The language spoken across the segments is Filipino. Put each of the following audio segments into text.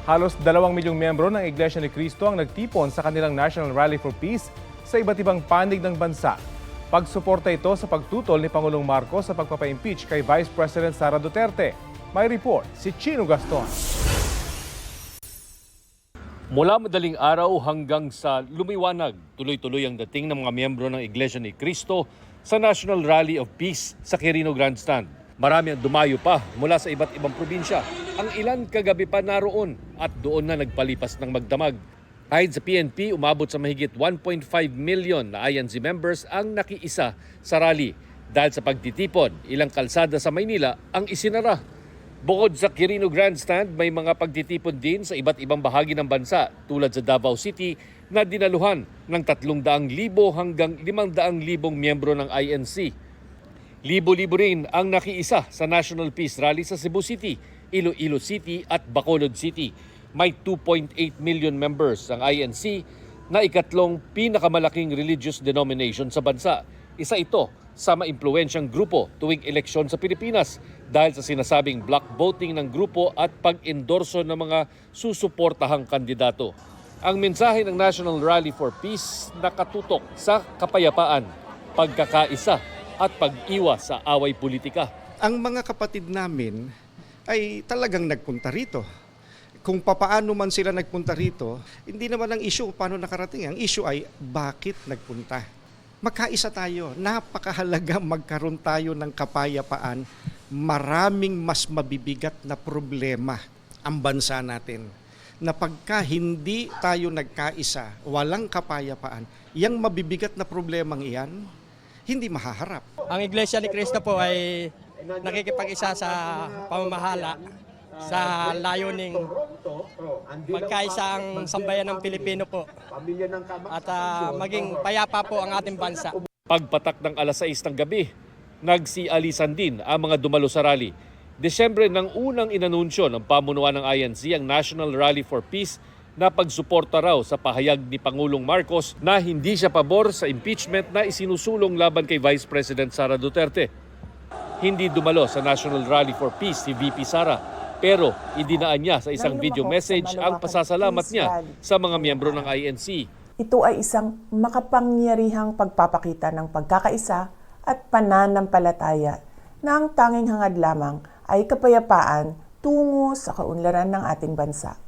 Halos 2 milyong miyembro ng Iglesia ni Cristo ang nagtipon sa kanilang National Rally for Peace sa iba't ibang panig ng bansa. Pagsuporta ito sa pagtutol ni Pangulong Marcos sa pagpapa-impeach kay Vice President Sara Duterte. May report si Chino Gaston. Mula madaling araw hanggang sa lumiwanag, tuloy-tuloy ang dating ng mga miyembro ng Iglesia ni Cristo sa National Rally of Peace sa Quirino Grandstand. Marami ang dumayo pa mula sa iba't ibang probinsya. Ang ilan kagabi pa naroon at doon na nagpalipas ng magdamag. Ayon sa PNP, umabot sa mahigit 1.5 million na INC members ang nakiisa sa rally. Dahil sa pagtitipon, ilang kalsada sa Maynila ang isinara. Bukod sa Quirino Grandstand, may mga pagtitipon din sa iba't ibang bahagi ng bansa tulad sa Davao City na dinaluhan ng 300,000 hanggang 500,000 miyembro ng INC. Libo-libo rin ang nakiisa sa National Peace Rally sa Cebu City, Iloilo City at Bacolod City. May 2.8 million members ang INC na ikatlong pinakamalaking religious denomination sa bansa. Isa ito sa maimpluwensyang grupo tuwing eleksyon sa Pilipinas dahil sa sinasabing block voting ng grupo at pag-endorso ng mga susuportahang kandidato. Ang mensahe ng National Rally for Peace nakatutok sa kapayapaan, pagkakaisa at pag-iwas sa away politika. Ang mga kapatid namin ay talagang nagpunta rito. Kung papaano man sila nagpunta rito, hindi naman ang issue paano nakarating. Ang issue ay bakit nagpunta. Magkaisa tayo. Napakahalaga magkaroon tayo ng kapayapaan. Maraming mas mabibigat na problema ang bansa natin. Na pagka hindi tayo nagkaisa, walang kapayapaan, yang mabibigat na problemang iyan, hindi mahaharap. Ang Iglesia ni Cristo po ay nakikipag-isa sa pamamahala sa layuning magkaisa ang sambayan ng Pilipino po at maging payapa po ang ating bansa. Pagpatak ng alas 6 ng gabi, nagsialisan din ang mga dumalo sa rally. Desyembre nang unang inanunsyo ng pamunuan ng INC ang National Rally for Peace na pagsuporta raw sa pahayag ni Pangulong Marcos na hindi siya pabor sa impeachment na isinusulong laban kay Vice President Sara Duterte. Hindi dumalo sa National Rally for Peace si VP Sara, pero idinaan niya sa isang video message ang pasasalamat niya sa mga miyembro ng INC. Ito ay isang makapangyarihang pagpapakita ng pagkakaisa at pananampalataya na ang tanging hangad lamang ay kapayapaan tungo sa kaunlaran ng ating bansa.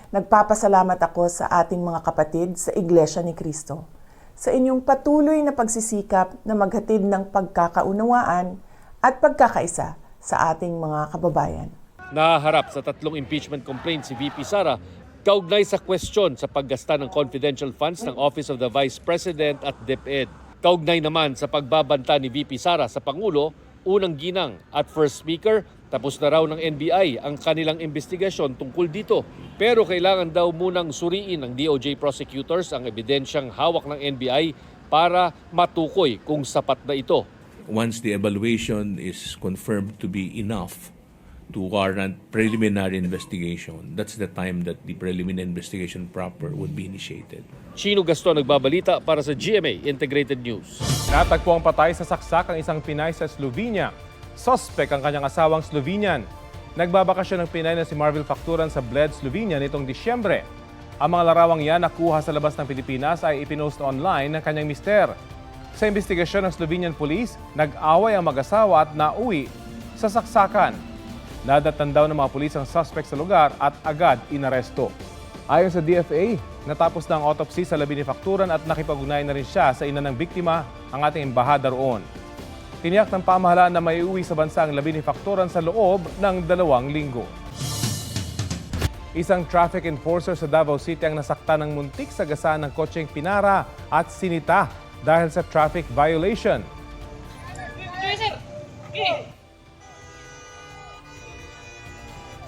Nagpapasalamat ako sa ating mga kapatid sa Iglesia ni Cristo sa inyong patuloy na pagsisikap na maghatid ng pagkakaunawaan at pagkakaisa sa ating mga kababayan. Naharap sa 3 impeachment complaints si VP Sara kaugnay sa question sa paggasta ng confidential funds ng Office of the Vice President at DepEd. Kaugnay naman sa pagbabanta ni VP Sara sa Pangulo, unang ginang at first speaker, tapos na raw ng NBI ang kanilang investigasyon tungkol dito. Pero kailangan daw munang suriin ng DOJ prosecutors ang ebidensyang hawak ng NBI para matukoy kung sapat na ito. Once the evaluation is confirmed to be enough to warrant preliminary investigation, that's the time that the preliminary investigation proper would be initiated. Chino Gaston nagbabalita para sa GMA Integrated News. Natagpuang patay sa saksak ang isang Pinay sa Slovenia. Suspect ang kanyang asawang Slovenian. Nagbabakasyon ng Pinay na si Marvel Facturan sa Bled, Slovenia nitong Disyembre. Ang mga larawang yan nakuha sa labas ng Pilipinas ay ipinost online ng kanyang mister. Sa investigasyon ng Slovenian Police, nag-away ang mag-asawa at nauwi sa saksakan. Nadatan daw ng mga pulis ang suspect sa lugar at agad inaresto. Ayon sa DFA, natapos na ang autopsy sa labi ni Facturan at nakipag-ugnayan na rin siya sa ina ng biktima, ang ating embahada roon. Tiniyak ng pamahalaan na may uwi sa bansa ang labi ni Facturan sa loob ng 2 linggo. Isang traffic enforcer sa Davao City ang nasakta ng muntik sa gasaan ng kotseng pinara at sinita dahil sa traffic violation.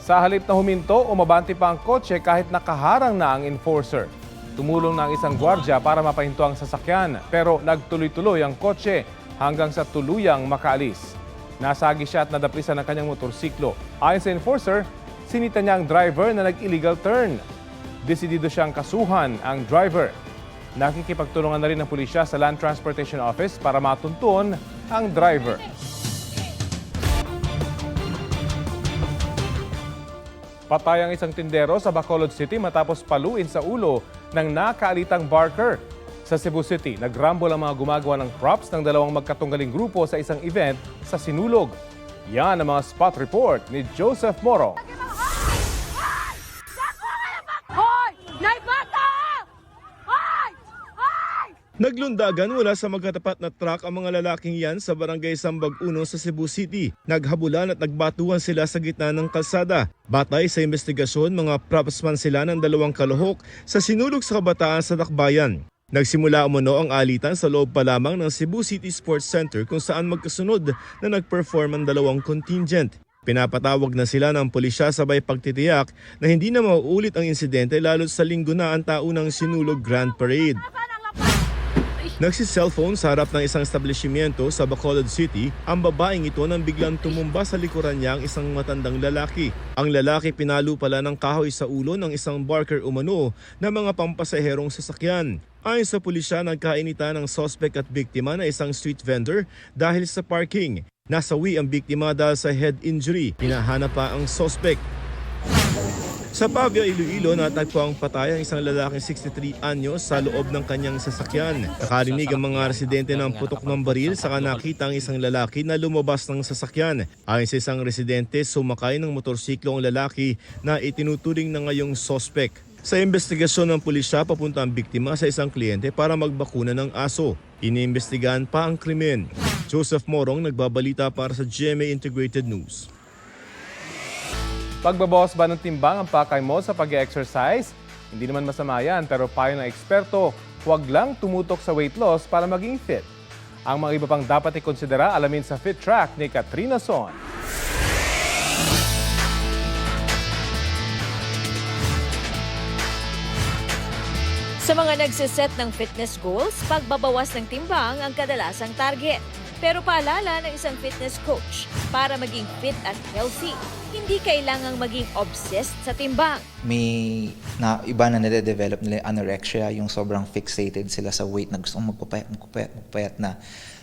Sa halip na huminto, umabante pa ang kotse kahit nakaharang na ang enforcer. Tumulong na ang isang gwardya para mapahinto ang sasakyan, pero nagtuloy-tuloy ang kotse hanggang sa tuluyang makaalis. Nasagi siya at nadaplisan ng kanyang motorsiklo. Ayon sa enforcer, sinita niya ang driver na nag-illegal turn. Desidido siyang kasuhan ang driver. Nakikipagtulungan na rin ng pulisya sa Land Transportation Office para matuntun ang driver. Patay ang isang tindero sa Bacolod City matapos paluin sa ulo ng nakaalitang barker. Sa Cebu City, nagrambol ang mga gumagawa ng props ng dalawang magkatunggaling grupo sa isang event sa Sinulog. Yan ang mga spot report ni Joseph Moro. Naglundagan mula sa magkatapat na truck ang mga lalaking yan sa barangay Sambag 1 sa Cebu City. Naghabulan at nagbatuhan sila sa gitna ng kalsada. Batay sa investigasyon, mga propsman sila ng dalawang kaluhok sa Sinulog sa Kabataan sa Dakbayan. Nagsimula umano ang alitan sa loob pa lamang ng Cebu City Sports Center kung saan magkasunod na nag-perform ang dalawang contingent. Pinapatawag na sila ng pulisya sabay pagtitiyak na hindi na mauulit ang insidente lalo sa linggo na ang taunang Sinulog Grand Parade. Nagsi-cellphone sa harap ng isang establishmento sa Bacolod City ang babaeng ito nang biglang tumumba sa likuran niya ang isang matandang lalaki. Ang lalaki pinalo pala ng kahoy sa ulo ng isang barker umano na mga pampasaherong sasakyan. Ayon sa pulisya, nagkainitan ng suspect at biktima na isang street vendor dahil sa parking. Nasawi ang biktima dahil sa head injury. Hinahanap pa ang suspect. Sa Pavia, Iloilo, natagpo ang patay ang isang lalaking 63 anyos sa loob ng kanyang sasakyan. Nakarinig ang mga residente ng putok ng baril saka nakita ang isang lalaki na lumabas ng sasakyan. Ayon sa isang residente, sumakay ng motorsiklo ang lalaki na itinuturing na ngayong suspect. Sa investigasyon ng pulisya, papunta ang biktima sa isang kliyente para magbakuna ng aso. Iniimbestigahan pa ang krimen. Joseph Morong, nagbabalita para sa GMA Integrated News. Pagbabawas ba ng timbang ang pakay mo sa pag-exercise? Hindi naman masama yan, pero payo ng eksperto, huwag lang tumutok sa weight loss para maging fit. Ang mga iba pang dapat ikonsidera, alamin sa Fit Track ni Katrina Son. Sa mga nagsiset ng fitness goals, pagbabawas ng timbang ang kadalasang target. Pero paalala ng isang fitness coach, para maging fit at healthy, hindi kailangang maging obsessed sa timbang. May iba na nade-develop nila anorexia, yung sobrang fixated sila sa weight na gustong magpapayat na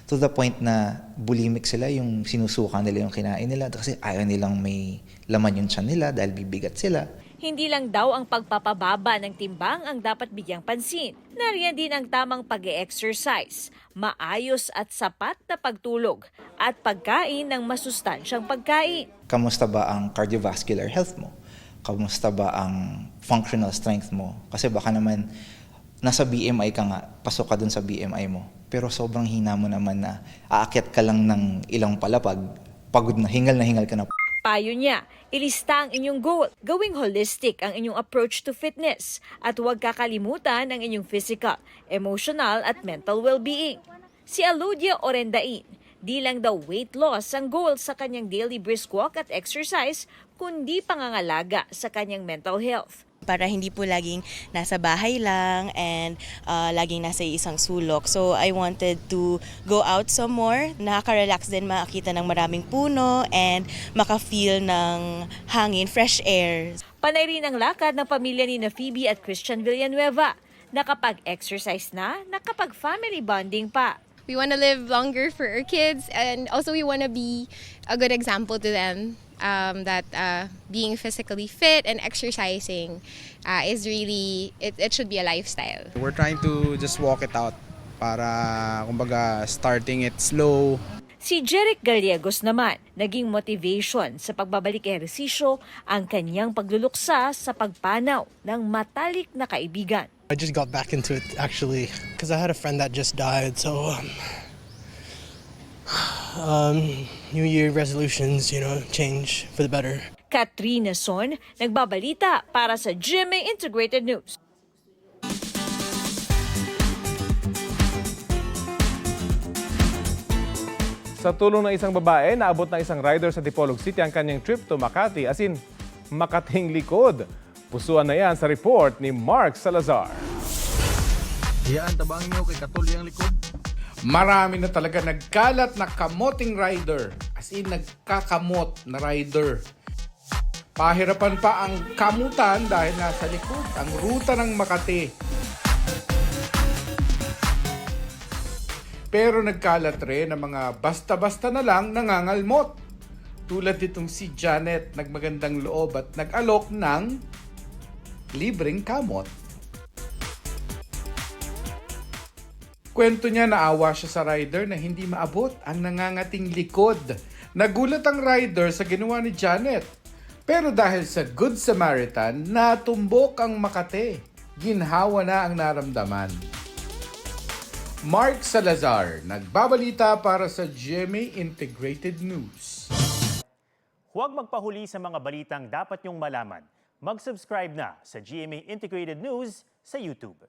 to the point na bulimic sila, yung sinusuka nila yung kinain nila kasi ayaw nilang may laman yung tiyan nila dahil bibigat sila. Hindi lang daw ang pagpapababa ng timbang ang dapat bigyang pansin. Nariyan din ang tamang pag-e-exercise, maayos at sapat na pagtulog, at pagkain ng masustansyang pagkain. Kamusta ba ang cardiovascular health mo? Kamusta ba ang functional strength mo? Kasi baka naman nasa BMI ka nga, pasok ka dun sa BMI mo. Pero sobrang hina mo naman na aakyat ka lang ng ilang palapag, pagod na hingal ka na. Payo niya, ilista ang inyong goal, gawing holistic ang inyong approach to fitness, at huwag kakalimutan ang inyong physical, emotional at mental well-being. Si Aludia Orendain, di lang daw weight loss ang goal sa kanyang daily brisk walk at exercise, kundi pangangalaga sa kanyang mental health. Para hindi po laging nasa bahay lang and laging nasa isang sulok. So I wanted to go out some more. Nakaka-relax din makakita ng maraming puno and maka-feel ng hangin, fresh air. Panay rin ang lakad ng pamilya ni Phoebe at Christian Villanueva. Nakapag-exercise na, nakapag-family bonding pa. We want to live longer for our kids, and also we want to be a good example to them that being physically fit and exercising is really, it should be a lifestyle. We're trying to just walk it out para kumbaga starting it slow. Si Jeric Gallegos naman, naging motivation sa pagbabalik ehersisyo ang kanyang pagluluksa sa pagpanaw ng matalik na kaibigan. I just got back into it actually because I had a friend that just died, so New Year resolutions, change for the better. Katrina Son, nagbabalita para sa GMA Integrated News. Sa tulong ng isang babae, naabot ng isang rider sa Dipolog City ang kanyang trip to Makati, as in Makating likod. Pusuan na yan sa report ni Mark Salazar. Yan, tabang nyo kay Katulyang likod. Marami na talaga nagkalat na kamoting rider. As in, nagkakamot na rider. Pahirapan pa ang kamutan dahil nasa likod ang ruta ng Makati. Pero nagkalat rin ng mga basta-basta na lang nangangalmot. Tulad nitong si Janet, nagmagandang loob at nag-alok ng libreng kamot. Kwento niya, naawa siya sa rider na hindi maabot ang nangangating likod. Nagulat ang rider sa ginawa ni Janet. Pero dahil sa Good Samaritan, natumbok ang Makate. Ginhawa na ang naramdaman. Mark Salazar, nagbabalita para sa GMA Integrated News. Huwag magpahuli sa mga balitang dapat niyong malaman. Mag-subscribe na sa GMA Integrated News sa YouTube.